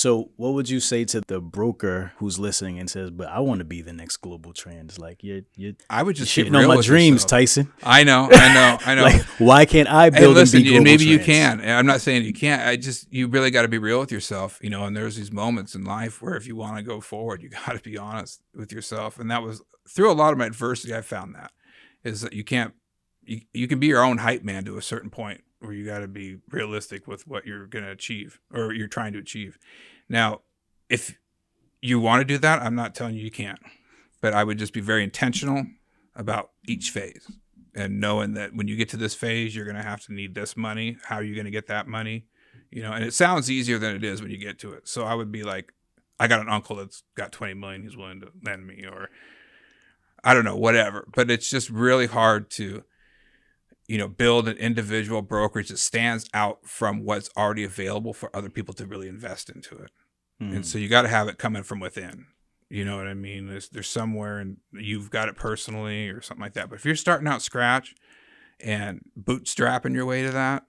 So what would you say to the broker who's listening and says, but I want to be the next global trend? It's like, I would you're just get shitting on real my with dreams, yourself. Tyson. I know. Like, why can't I Hey, build listen, and be global maybe you trends? can. And I'm not saying you can't. You really got to be real with yourself, and there's these moments in life where if you want to go forward, you got to be honest with yourself. And that was through a lot of my adversity. I found that is that you can be your own hype man to a certain point where you got to be realistic with what you're going to achieve or you're trying to achieve. Now, if you want to do that, I'm not telling you can't, but I would just be very intentional about each phase and knowing that when you get to this phase, you're going to have to need this money. How are you going to get that money? And it sounds easier than it is when you get to it. So I would be like, I got an uncle that's got 20 million he's willing to lend me, or I don't know, whatever. But it's just really hard to, build an individual brokerage that stands out from what's already available for other people to really invest into it. And so you got to have it coming from within. You know what I mean? There's somewhere and you've got it personally or something like that. But if you're starting out scratch and bootstrapping your way to that,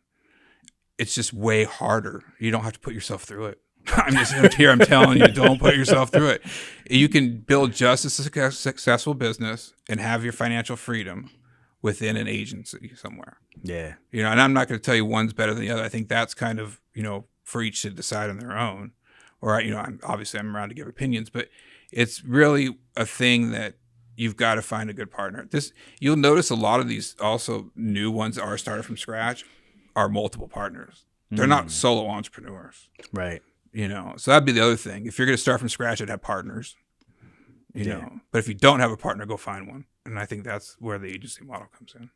it's just way harder. You don't have to put yourself through it. I'm just here. I'm telling you, don't put yourself through it. You can build just a successful business and have your financial freedom within an agency somewhere. Yeah. And I'm not going to tell you one's better than the other. I think that's kind of, for each to decide on their own. Or, I'm around to give opinions, but it's really a thing that you've got to find a good partner. You'll notice a lot of these also new ones that are started from scratch are multiple partners. They're not solo entrepreneurs. Right. So that'd be the other thing. If you're going to start from scratch, I'd have partners, know, but if you don't have a partner, go find one. And I think that's where the agency model comes in.